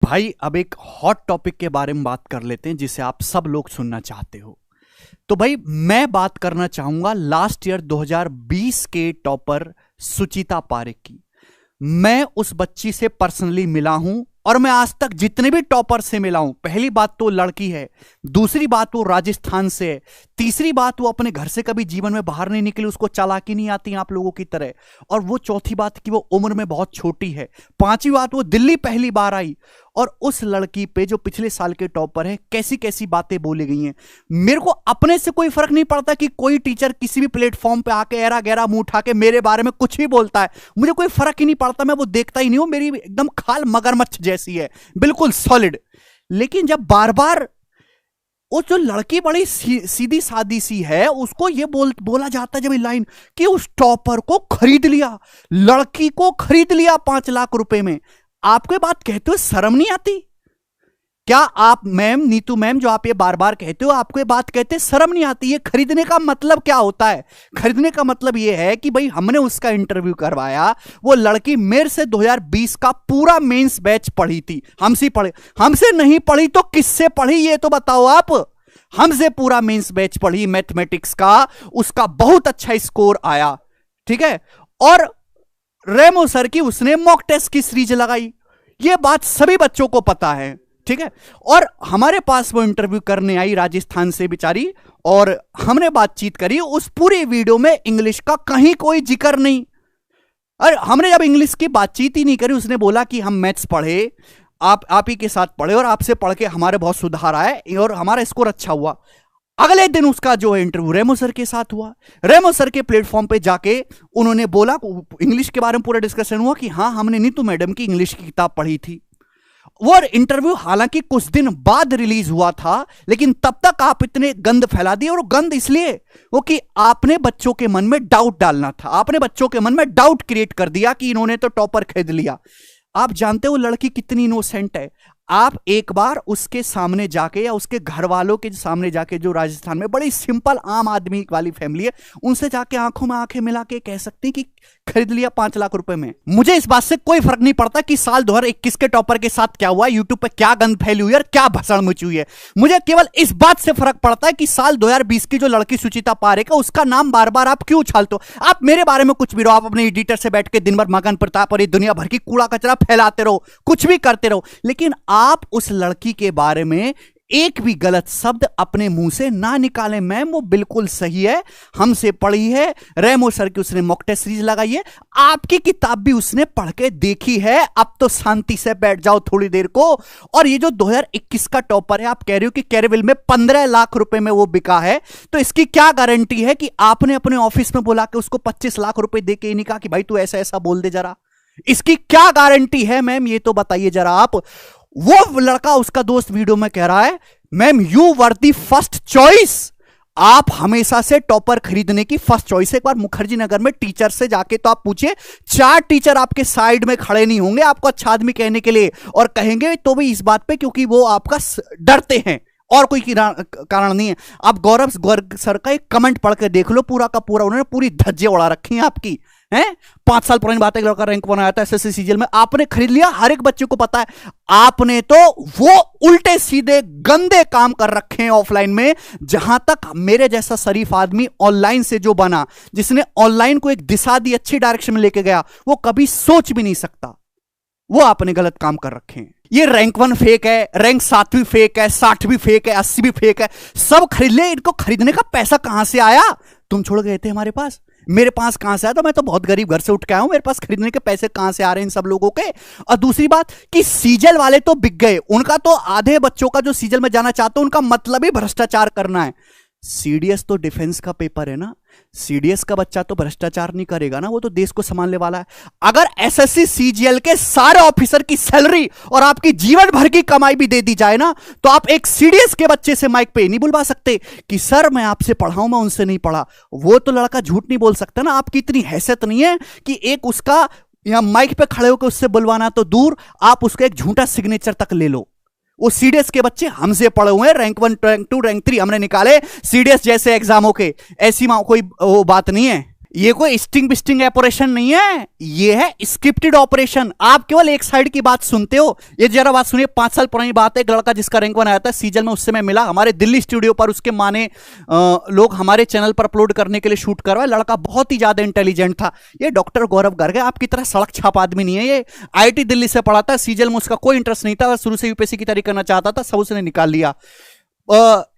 भाई अब एक हॉट टॉपिक के बारे में बात कर लेते हैं जिसे आप सब लोग सुनना चाहते हो। तो भाई मैं बात करना चाहूंगा लास्ट ईयर 2020 के टॉपर सुचिता पारेख की। मैं उस बच्ची से पर्सनली मिला हूं और मैं आज तक जितने भी टॉपर से मिला हूं, पहली बात तो लड़की है, दूसरी बात वो राजस्थान से है, तीसरी बात वो अपने घर से कभी जीवन में बाहर नहीं निकली, उसको चालाकी नहीं आती आप लोगों की तरह, और वो चौथी बात कि वो उम्र में बहुत छोटी है, पांचवी बात वो दिल्ली पहली बार आई। और उस लड़की पे जो पिछले साल के टॉपर है कैसी कैसी बातें बोली गई हैं। मेरे को अपने से कोई फर्क नहीं पड़ता कि कोई टीचर किसी भी प्लेटफॉर्म पे आके एरा गहरा मुंह उठा के मेरे बारे में कुछ भी बोलता है, मुझे कोई फर्क ही नहीं पड़ता, मैं वो देखता ही नहीं हूं। मेरी एकदम खाल मगरमच्छ जैसी है, बिल्कुल सॉलिड। लेकिन जब बार बार वो जो लड़की बड़ी सीधी सादी सी है उसको ये बोला जाता है जब ये लाइन कि उस टॉपर को खरीद लिया, लड़की को खरीद लिया 5 लाख रुपए में। आपको बात कहते हो शर्म नहीं आती क्या? आप मैम, नीतू मैम, जो आप ये बार बार कहते हो, आपको ये बात कहते शर्म नहीं आती? ये खरीदने का मतलब क्या होता है? खरीदने का मतलब ये है कि भाई हमने उसका इंटरव्यू करवाया, वो लड़की मेरे से 2020 का पूरा मेंस बैच पढ़ी थी, हमसे नहीं पढ़ी तो किससे पढ़ी ये तो बताओ आप? हमसे पूरा मेंस बैच पढ़ी मैथमेटिक्स का, उसका बहुत अच्छा स्कोर आया, ठीक है। और रेमो सर की उसने मॉक टेस्ट की सीरीज लगाई, ये बात सभी बच्चों को पता है, ठीक है। और हमारे पास वो इंटरव्यू करने आई राजस्थान से बेचारी, और हमने बातचीत करी। उस पूरी वीडियो में इंग्लिश का कहीं कोई जिक्र नहीं। और हमने जब इंग्लिश की बातचीत ही नहीं करी, उसने बोला कि हम मैथ्स पढ़े, आप ही के साथ पढ़े और आपसे पढ़ के हमारे बहुत सुधार आए और हमारा स्कोर अच्छा हुआ। अगले दिन उसका जो है इंटरव्यू रेमो सर के साथ हुआ। रेमो सर के प्लेटफॉर्म पे जाके उन्होंने बोला, इंग्लिश के बारे में पूरा डिस्कशन हुआ कि हाँ हमने नीतू मैडम की इंग्लिश की किताब पढ़ी थी। वो इंटरव्यू हालांकि कुछ दिन बाद रिलीज हुआ था, लेकिन तब तक आप इतने गंद फैला दिए, और गंद इसलिए वो कि आपने बच्चों के मन में डाउट डालना था, आपने बच्चों के मन में डाउट क्रिएट कर दिया कि इन्होंने तो टॉपर खरीद लिया। आप जानते हो लड़की कितनी इनोसेंट है। आप एक बार उसके सामने जाके या उसके घर वालों के सामने जाके, जो राजस्थान में बड़ी सिंपल आम आदमी वाली फैमिली है, उनसे जाके आंखों में आंखें मिला के कह सकते हैं कि खरीद लिया 5 लाख रुपए में। मुझे इस बात से कोई फर्क नहीं पड़ता कि साल 2021 के टॉपर के साथ क्या हुआ, यूट्यूब पे क्या गंद फैली हुई है और क्या भसड़ मची हुई है। मुझे केवल इस बात से फर्क पड़ता है कि साल 2020 की जो लड़की सुचिता पारेख है उसका नाम बार बार आप क्यों उछालते हो। आप मेरे बारे में कुछ भी रहो, आप अपने एडिटर से बैठ के दिन भर मगन प्रताप और ये दुनिया भर की कूड़ा कचरा फैलाते रहो, कुछ भी करते रहो, लेकिन आप उस लड़की के बारे में एक भी गलत शब्द अपने मुंह से ना निकालें। मैम वो बिल्कुल सही है, हमसे पढ़ी है, रेमो सर की उसने मॉक टेस्ट सीरीज लगाई है, आपकी किताब भी उसने पढ़ के देखी है। अब तो शांति से बैठ जाओ थोड़ी देर को। और ये जो 2021 का टॉपर है, आप कह रहे हो कि कैरेविल में 15 लाख रुपए में वो बिका है, तो इसकी क्या गारंटी है कि आपने अपने ऑफिस में बुला के उसको 25 लाख रुपए दे के ही नहीं कहा कि भाई तू ऐसा ऐसा बोल दे जरा? इसकी क्या गारंटी है मैम, ये तो बताइए जरा आप। वो लड़का, उसका दोस्त वीडियो में कह रहा है, ma'am you were the first choice, आप हमेशा से टॉपर खरीदने की फर्स्ट चॉइस है। एक बार मुखर्जी नगर में टीचर से जाके तो आप पूछिए, 4 टीचर आपके साइड में खड़े नहीं होंगे आपको अच्छा आदमी कहने के लिए, और कहेंगे तो भी इस बात पे क्योंकि वो आपका डरते हैं, और कोई कारण नहीं है। आप गौरव गर्ग सर का एक कमेंट पढ़ के देख लो, पूरा का पूरा उन्होंने पूरी धज्जे उड़ा रखी हैं आपकी, हैं? 5 साल पुरानी बात है, लड़का रैंक 1 आया था एसएससी सीजीएल में, आपने खरीद लिया, हर एक बच्चे को पता है। आपने तो वो उल्टे सीधे गंदे काम कर रखे हैं ऑफलाइन में। जहां तक मेरे जैसा शरीफ आदमी ऑनलाइन से जो बना, जिसने ऑनलाइन को एक दिशा दी, अच्छी डायरेक्शन में लेके गया, वो कभी सोच भी नहीं सकता। वो आपने गलत काम कर रखे हैं। ये रैंक 1 फेक है, रैंक 7 भी फेक है, 60 भी फेक है, 80 भी फेक है, सब खरीद ले। इनको खरीदने का पैसा कहां से आया? तुम छोड़ गए थे हमारे पास, मेरे पास कहां से आया? तो मैं तो बहुत गरीब घर से उठ के आया हूं, मेरे पास खरीदने के पैसे कहां से आ रहे हैं इन सब लोगों के? और दूसरी बात कि सीजल वाले तो बिक गए, उनका तो आधे बच्चों का जो सीजल में जाना चाहते हैं उनका मतलब ही भ्रष्टाचार करना है। सीडीएस तो डिफेंस का पेपर है ना, सीडीएस का बच्चा तो भ्रष्टाचार नहीं करेगा ना, वो तो देश को संभालने वाला है। अगर एसएससी सीजीएल के सारे ऑफिसर की सैलरी और आपकी जीवन भर की कमाई भी दे दी जाए ना, तो आप एक सीडीएस के बच्चे से माइक पे नहीं बुलवा सकते कि सर मैं आपसे पढ़ाऊं, मैं उनसे नहीं पढ़ा। वो तो लड़का झूठ नहीं बोल सकता ना, आपकी इतनी हैसियत नहीं है कि एक उसका यहां माइक पे खड़े होकर उससे बुलवाना तो दूर, आप उसका एक झूठा सिग्नेचर तक ले लो। वो सीडीएस के बच्चे हमसे पढ़े हुए हैं, रैंक 1, रैंक 2, रैंक 3 हमने निकाले सीडीएस जैसे एग्जामों के, ऐसी कोई वो बात नहीं है। ये कोई स्टिंग बिस्टिंग ऑपरेशन नहीं है, ये है स्क्रिप्टेड ऑपरेशन। आप केवल एक साइड की बात सुनते हो। ये जरा बात सुनिए, 5 साल पुरानी बात है। एक लड़का जिसका रैंक 1 आया था सीजन में, उससे मैं मिला हमारे दिल्ली स्टूडियो पर। उसके माने लोग हमारे चैनल पर अपलोड करने के लिए शूट करवाए। लड़का बहुत ही ज्यादा इंटेलिजेंट था। ये डॉक्टर गौरव गर्ग है, आपकी तरह सड़क छाप आदमी नहीं है। ये IIT दिल्ली से पढ़ा था। सीजन में उसका कोई इंटरेस्ट नहीं था, शुरू से यूपीएससी की तैयारी करना चाहता था, सब उसने निकाल लिया।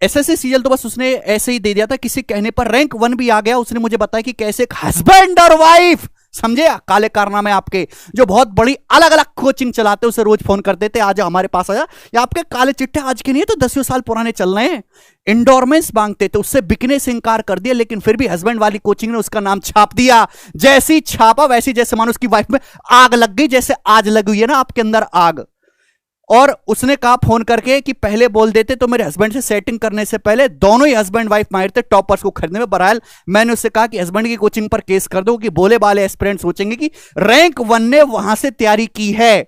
SSC सीजल तो बस उसने ऐसे ही दे दिया था, किसी कहने पर रैंक 1 भी आ गया। उसने मुझे बताया कि कैसे हस्बैंड और वाइफ, समझे, काले कारनामे आपके, जो बहुत बड़ी अलग अलग कोचिंग चलाते, उसे रोज फोन करते थे, आज हमारे पास आया। या आपके काले चिट्ठे आज के नहीं है तो 10 साल पुराने चल रहे हैं। इंडोरमेंस मांगते थे, उससे बिकने से इंकार कर दिया, लेकिन फिर भी हस्बैंड वाली कोचिंग ने उसका नाम छाप दिया। जैसी छापा वैसी, जैसे मानो उसकी वाइफ में आग लग गई, जैसे आज लगी हुई है ना आपके अंदर आग। और उसने कहा फोन करके कि पहले बोल देते तो मेरे हस्बैंड से सेटिंग करने से पहले दोनों ही हस्बैंड वाइफ माहिर थे टॉपर्स को खरीदने में। बहरहाल मैंने उससे कहा कि हस्बैंड की कोचिंग पर केस कर दो, कि बोले वाले एस्पिरेंट सोचेंगे कि रैंक 1 ने वहां से तैयारी की है।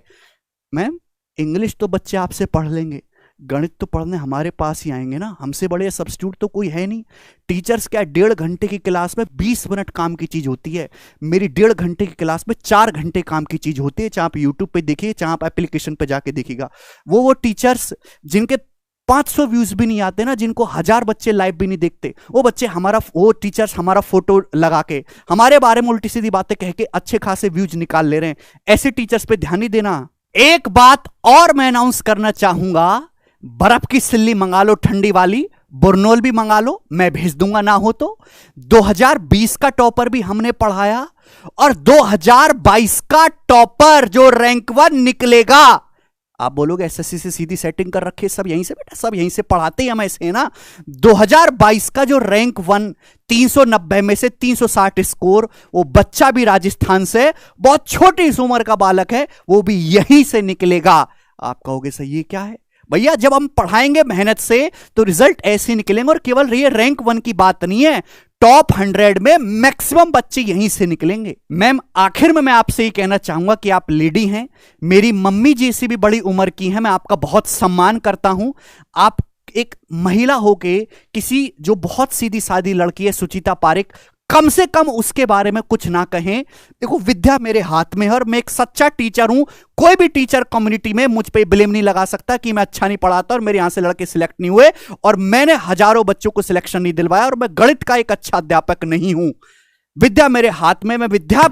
मैम, इंग्लिश तो बच्चे आपसे पढ़ लेंगे, गणित तो पढ़ने हमारे पास ही आएंगे ना, हमसे बड़े सब्स्टिट्यूट तो कोई है नहीं। टीचर्स क्या 1.5 घंटे की क्लास में 20 मिनट काम की चीज होती है, मेरी 1.5 घंटे की क्लास में 4 घंटे काम की चीज होती है। चाहे आप यूट्यूब पे देखिए, चाहे आप एप्लीकेशन पे जाके देखिएगा। वो टीचर्स जिनके 500 व्यूज भी नहीं आते ना, जिनको 1000 बच्चे लाइव भी नहीं देखते, वो टीचर्स हमारा फोटो लगा के हमारे बारे में उल्टी सीधी बातें कह के अच्छे खासे व्यूज निकाल ले रहे हैं। ऐसे टीचर्स पे ध्यान नहीं देना। एक बात और मैं अनाउंस करना चाहूंगा, बर्फ की सिल्ली मंगा लो ठंडी वाली, बुरनोल भी मंगा लो, मैं भेज दूंगा ना हो तो। 2020 का टॉपर भी हमने पढ़ाया, और 2022 का टॉपर जो रैंक 1 निकलेगा, आप बोलोगे SSC से सीधी सेटिंग कर रखे, सब यहीं से बेटा, सब यहीं से पढ़ाते हैं हम ऐसे, है ना। 2022 का जो रैंक 1 390 में से 360 स्कोर, वो बच्चा भी राजस्थान से, बहुत छोटी उम्र का बालक है, वो भी यहीं से निकलेगा। आप कहोगे सर ये क्या है? भैया, जब हम पढ़ाएंगे मेहनत से तो रिजल्ट ऐसे निकलेंगे। और केवल ये रैंक 1 की बात नहीं है, टॉप 100 में मैक्सिमम बच्चे यहीं से निकलेंगे। मैम, आखिर में मैं आपसे ही कहना चाहूंगा कि आप लेडी हैं, मेरी मम्मी जी से भी बड़ी उम्र की हैं, मैं आपका बहुत सम्मान करता हूं। आप एक महिला होके किसी जो बहुत सीधी सादी लड़की है सुचिता पारिक, कम से कम उसके बारे में कुछ ना कहें। देखो, विद्या मेरे हाथ में है और मैं एक सच्चा टीचर हूं। कोई भी टीचर कम्युनिटी में मुझ पे ब्लेम नहीं लगा सकता कि मैं अच्छा नहीं पढ़ाता और मेरे यहां से लड़के सिलेक्ट नहीं हुए, और मैंने हजारों बच्चों को सिलेक्शन नहीं दिलवाया, और मैं गणित का एक अच्छा अध्यापक नहीं हूं। विद्या मेरे हाथ में, मैं विद्या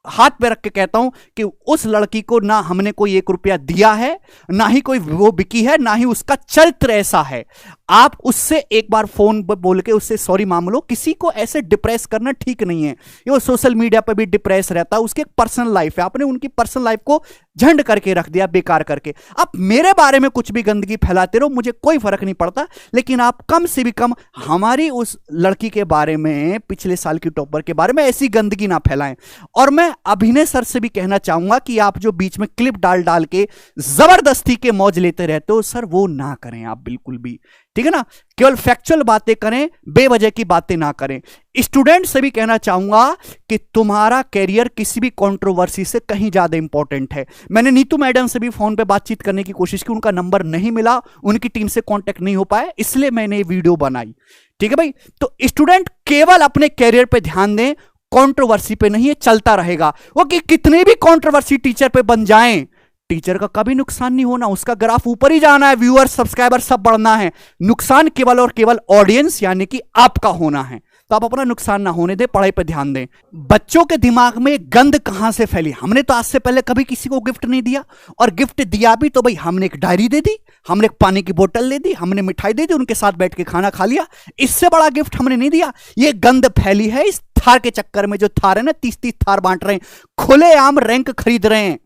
हाथ पे रख के कहता हूं कि उस लड़की को ना हमने कोई 1 रुपया दिया है, ना ही कोई वो बिकी है, ना ही उसका चरित्र ऐसा है। आप उससे एक बार फोन पर बोल के उससे सॉरी मांग लो। किसी को ऐसे डिप्रेस करना ठीक नहीं है। ये सोशल मीडिया पर भी डिप्रेस रहता है, उसकी एक पर्सनल लाइफ है, आपने उनकी पर्सनल लाइफ को झंड करके रख दिया, बेकार करके। आप मेरे बारे में कुछ भी गंदगी फैलाते रहो, मुझे कोई फर्क नहीं पड़ता, लेकिन आप कम से भी कम हमारी उस लड़की के बारे में, पिछले साल की टॉपर के बारे में ऐसी गंदगी ना फैलाएं। और मैं अभिनय सर से भी कहना चाहूंगा कि आप जो बीच में क्लिप डाल डाल के जबरदस्ती के मौज लेते रहते हो, सर वो ना करें आप बिल्कुल भी, ठीक है ना। केवल फैक्चुअल बातें करें, बेवजह की बातें ना करें। स्टूडेंट से भी कहना चाहूंगा कि तुम्हारा कैरियर किसी भी कंट्रोवर्सी से कहीं ज्यादा इंपॉर्टेंट है। मैंने नीतू मैडम से भी फोन पे बातचीत करने की कोशिश की, उनका नंबर नहीं मिला, उनकी टीम से कांटेक्ट नहीं हो पाया, इसलिए मैंने ये वीडियो बनाई, ठीक है भाई। तो स्टूडेंट केवल अपने कैरियर पे ध्यान दें, कंट्रोवर्सी पे नहीं, है चलता रहेगा। वो कि कितने भी कंट्रोवर्सी टीचर पे बन जाएं, टीचर का कभी नुकसान नहीं होना, उसका ग्राफ ऊपर ही जाना है, व्यूअर सब्सक्राइबर सब बढ़ना है। नुकसान केवल और केवल ऑडियंस यानी कि आपका होना है। तो आप अपना नुकसान ना होने दें, पढ़ाई पर ध्यान दें। बच्चों के दिमाग में गंद कहां से फैली? हमने तो आज से पहले कभी किसी को गिफ्ट नहीं दिया, और गिफ्ट दिया भी तो भाई हमने एक डायरी दे दी, हमने एक पानी की बोतल दे दी, हमने मिठाई दे दी, उनके साथ बैठ के खाना खा लिया। इससे बड़ा गिफ्ट हमने नहीं दिया। ये गंद फैली है इस थार के चक्कर में। जो थार है ना, 30-30 थार बांट रहे हैं, खुलेआम रैंक खरीद रहे हैं।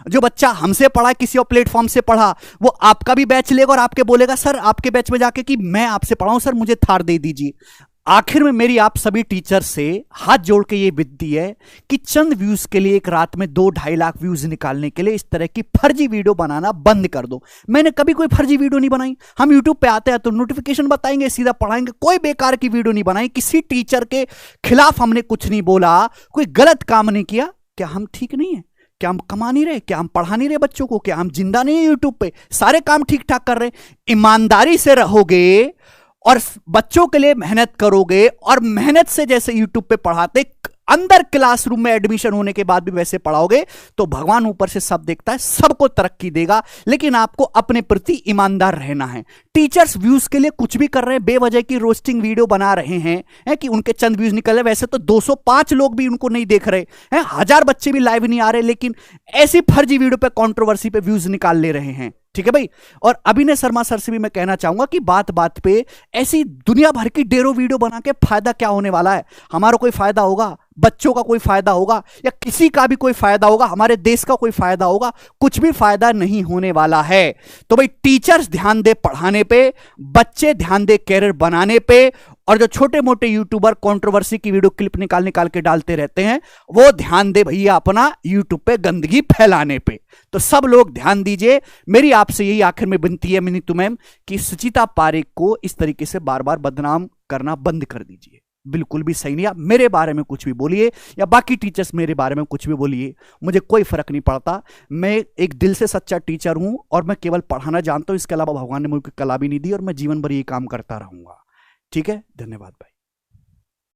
जो बच्चा हमसे पढ़ा, किसी और प्लेटफॉर्म से पढ़ा, वो आपका भी बैच लेगा और आपके बोलेगा सर आपके बैच में जाके कि मैं आपसे पढ़ाऊं सर, मुझे थार दे दीजिए। आखिर में मेरी आप सभी टीचर से हाथ जोड़ के ये विनती है कि चंद व्यूज के लिए, एक रात में 2-2.5 लाख व्यूज निकालने के लिए इस तरह की फर्जी वीडियो बनाना बंद कर दो। मैंने कभी कोई फर्जी वीडियो नहीं बनाई। हम यूट्यूब पे आते हैं तो नोटिफिकेशन बताएंगे, सीधा पढ़ाएंगे, कोई बेकार की वीडियो नहीं बनाई। किसी टीचर के खिलाफ हमने कुछ नहीं बोला, कोई गलत काम नहीं किया। क्या हम ठीक नहीं है? क्या हम कमा नहीं रहे? क्या हम पढ़ा नहीं रहे बच्चों को? क्या हम जिंदा नहीं है यूट्यूब पे? सारे काम ठीक ठाक कर रहे हैं। ईमानदारी से रहोगे और बच्चों के लिए मेहनत करोगे और मेहनत से जैसे यूट्यूब पे पढ़ाते अंदर क्लासरूम में एडमिशन होने के बाद भी वैसे पढ़ाओगे तो भगवान ऊपर से सब देखता है, सबको तरक्की देगा। लेकिन आपको अपने प्रति ईमानदार रहना है। टीचर्स व्यूज के लिए कुछ भी कर रहे हैं, बेवजह की रोस्टिंग वीडियो बना रहे हैं कि उनके चंद व्यूज निकल रहे। वैसे तो 205 लोग भी उनको नहीं देख रहे हैं, 1000 बच्चे भी लाइव नहीं आ रहे, लेकिन ऐसी फर्जी वीडियो पे कंट्रोवर्सी पे व्यूज निकाल ले रहे हैं। ठीक है भाई। और अभिनय शर्मा सर से भी मैं कहना चाहूंगा कि बात बात पे ऐसी दुनिया भर की ढेरों वीडियो बना के फायदा क्या होने वाला है? हमारा कोई फायदा होगा? बच्चों का कोई फायदा होगा? या किसी का भी कोई फायदा होगा? हमारे देश का कोई फायदा होगा? कुछ भी फायदा नहीं होने वाला है। तो भाई टीचर्स ध्यान दे पढ़ाने पे, बच्चे ध्यान दे कैरियर बनाने पे, और जो छोटे मोटे यूट्यूबर कंट्रोवर्सी की वीडियो क्लिप निकाल निकाल के डालते रहते हैं वो ध्यान दे भैया अपना यूट्यूब पे गंदगी फैलाने पे। तो सब लोग ध्यान दीजिए। मेरी आपसे यही आखिर में विनती है मिनीतू मैम कि सुचिता पारेख को इस तरीके से बार बार बदनाम करना बंद कर दीजिए। बिल्कुल भी सही नहीं। आप मेरे बारे में कुछ भी बोलिए या बाकी टीचर्स मेरे बारे में कुछ भी बोलिए, मुझे कोई फर्क नहीं पड़ता। मैं एक दिल से सच्चा टीचर हूं और मैं केवल पढ़ाना जानता हूं। इसके अलावा भगवान ने मुझे कला भी नहीं दी और मैं जीवन भर ये काम करता रहूंगा। ठीक है, धन्यवाद भाई।